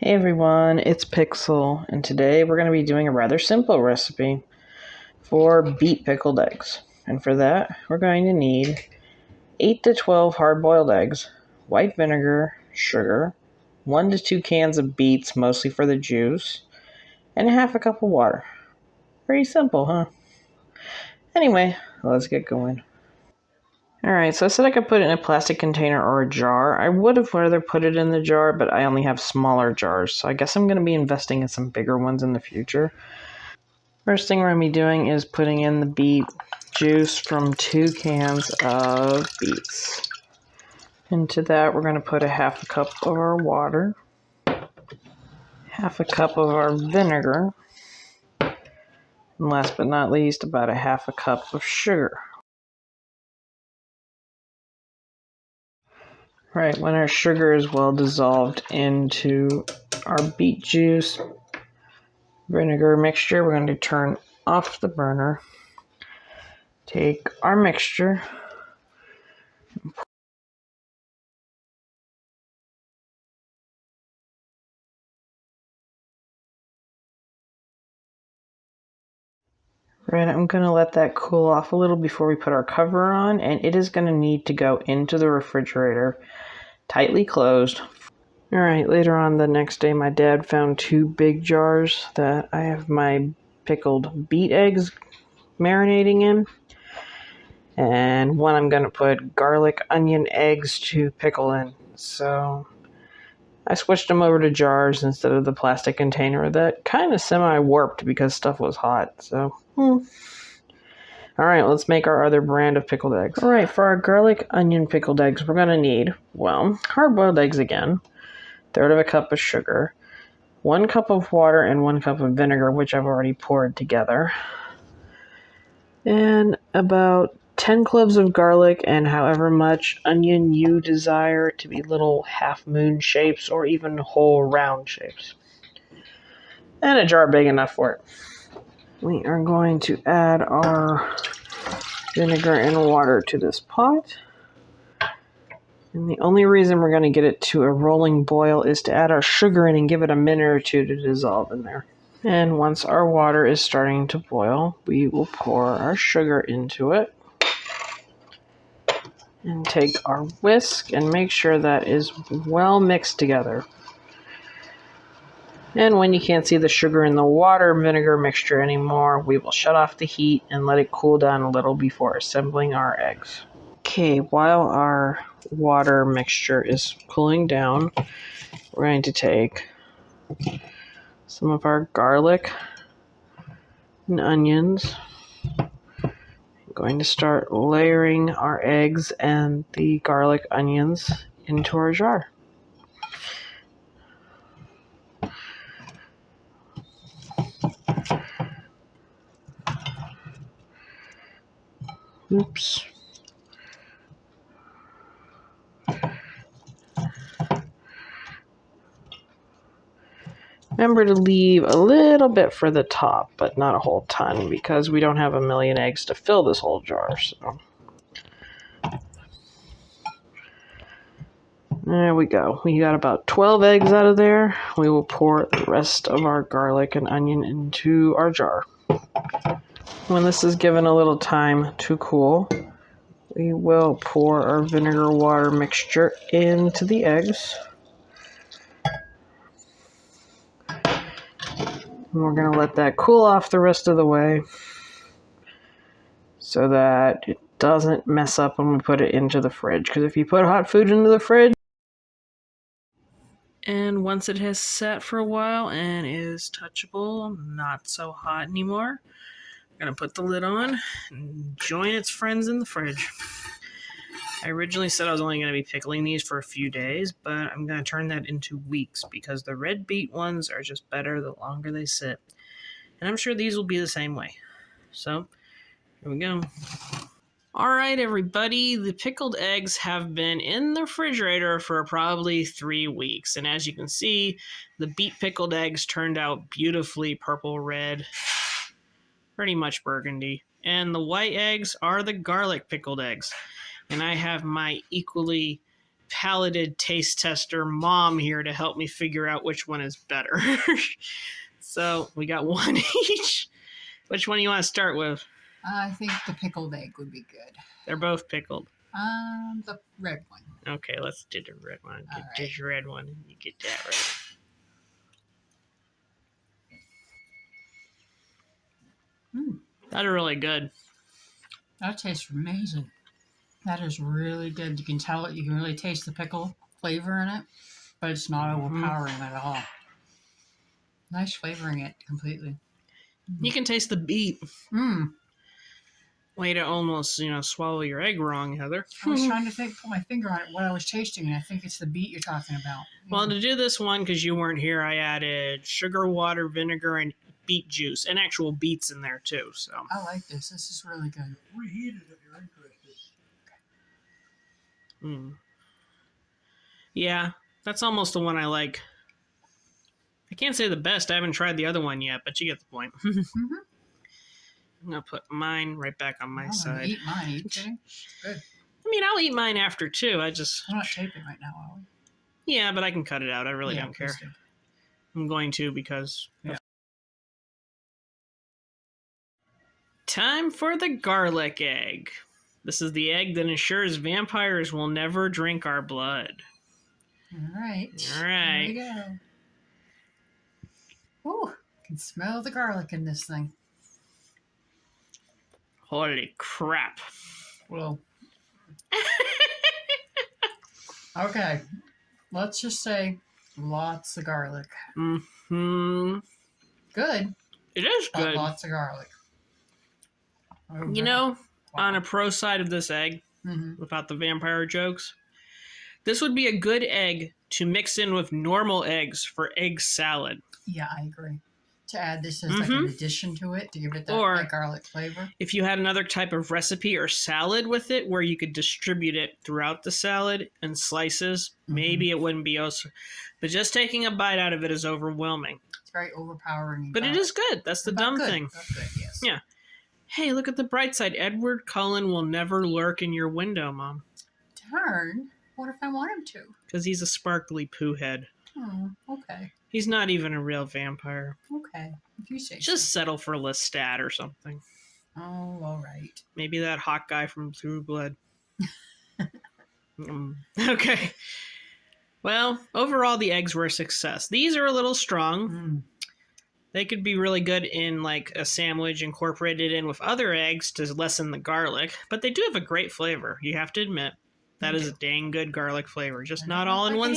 Hey everyone, it's Pixel, and today we're going to be doing a rather simple recipe for beet pickled eggs. And for that, we're going to need 8 to 12 hard-boiled eggs, white vinegar, sugar, 1 to 2 cans of beets, mostly for the juice, and half a cup of water. Pretty simple, huh? Anyway, let's get going. Alright, so I said I could put it in a plastic container or a jar. I would have rather put it in the jar, but I only have smaller jars, so I guess I'm going to be investing in some bigger ones in the future. First thing we're going to be doing is putting in the beet juice from 2 cans of beets. Into that, we're going to put a half a cup of our water, half a cup of our vinegar, and last but not least, about a half a cup of sugar. Right, when our sugar is well dissolved into our beet juice vinegar mixture, we're going to turn off the burner, take our mixture, right, I'm going to let that cool off a little before we put our cover on, and it is going to need to go into the refrigerator, tightly closed. Alright, later on the next day, my dad found 2 big jars that I have my pickled beet eggs marinating in, and one I'm going to put garlic, onion, eggs to pickle in. So I switched them over to jars instead of the plastic container that kind of semi-warped because stuff was hot. So, Alright, let's make our other brand of pickled eggs. Alright, for our garlic onion pickled eggs, we're going to need, well, hard-boiled eggs again, 1/3 of a cup of sugar, 1 cup of water, and 1 cup of vinegar, which I've already poured together, and about 10 cloves of garlic and however much onion you desire to be little half-moon shapes or even whole round shapes. And a jar big enough for it. We are going to add our vinegar and water to this pot. And the only reason we're going to get it to a rolling boil is to add our sugar in and give it a minute or two to dissolve in there. And once our water is starting to boil, we will pour our sugar into it. And take our whisk and make sure that is well mixed together. And when you can't see the sugar in the water vinegar mixture anymore, we will shut off the heat and let it cool down a little before assembling our eggs. Okay, while our water mixture is cooling down, we're going to take some of our garlic and onions. I'm going to start layering our eggs and the garlic onions into our jar. Oops. Remember to leave a little bit for the top, but not a whole ton, because we don't have a million eggs to fill this whole jar. So there we go. We got about 12 eggs out of there. We will pour the rest of our garlic and onion into our jar. When this is given a little time to cool, we will pour our vinegar water mixture into the eggs. And we're going to let that cool off the rest of the way so that it doesn't mess up when we put it into the fridge. Because if you put hot food into the fridge, and once it has sat for a while and is touchable, not so hot anymore, I'm going to put the lid on and join its friends in the fridge. I originally said I was only going to be pickling these for a few days, but I'm going to turn that into weeks because the red beet ones are just better the longer they sit. And I'm sure these will be the same way. So, here we go. Alright everybody, the pickled eggs have been in the refrigerator for probably 3 weeks. And as you can see, the beet pickled eggs turned out beautifully purple-red, pretty much burgundy. And the white eggs are the garlic pickled eggs. And I have my equally palated taste tester mom here to help me figure out which one is better. So we got one each. Which one do you want to start with? I think the pickled egg would be good. They're both pickled. The red one. Okay, let's do the red one. Get Alright. this red one and you get that right. That are really good. That tastes amazing. That is really good. You can tell it. You can really taste the pickle flavor in it, but it's not overpowering at all. Nice flavoring it completely. You can taste the beet. Mmm. Way to almost, swallow your egg wrong, Heather. I was trying to put my finger on it, what I was tasting, and I think it's the beet you're talking about. Well, to do this one, because you weren't here, I added sugar, water, vinegar, and beet juice, and actual beets in there too. So I like this. This is really good. Reheat it if you're interested. Yeah, that's almost the one I like. I can't say the best. I haven't tried the other one yet, but you get the point. I'm going to put mine right back on my side. Eat mine. Are you kidding? Good. I mean, I'll eat mine after, too. We're not taping right now, are we? Yeah, but I can cut it out. I really don't care. I'm going to because... Yeah. Time for the garlic egg. This is the egg that ensures vampires will never drink our blood. All right. Here we go. Ooh, I can smell the garlic in this thing. Holy crap. Well. Okay. Let's just say lots of garlic. Mm-hmm. Good. It is good. Lots of garlic. On a pro side of this egg, without the vampire jokes, this would be a good egg to mix in with normal eggs for egg salad. Yeah, I agree. To add this as like an addition to it, to give it that garlic flavor. If you had another type of recipe or salad with it where you could distribute it throughout the salad in slices, maybe it wouldn't be also... But just taking a bite out of it is overwhelming. It's very overpowering. But it is good. That's the dumb thing. That's good, yes. Yeah. Hey, look at the bright side. Edward Cullen will never lurk in your window, Mom. Darn. What if I want him to? Because he's a sparkly poo head. Oh, okay. He's not even a real vampire. Okay. If you say Just settle for Lestat or something. Oh, all right. Maybe that hot guy from True Blood. Okay. Well, overall, the eggs were a success. These are a little strong. They could be really good in like a sandwich incorporated in with other eggs to lessen the garlic, but they do have a great flavor. You have to admit that is a dang good garlic flavor, just not all in one.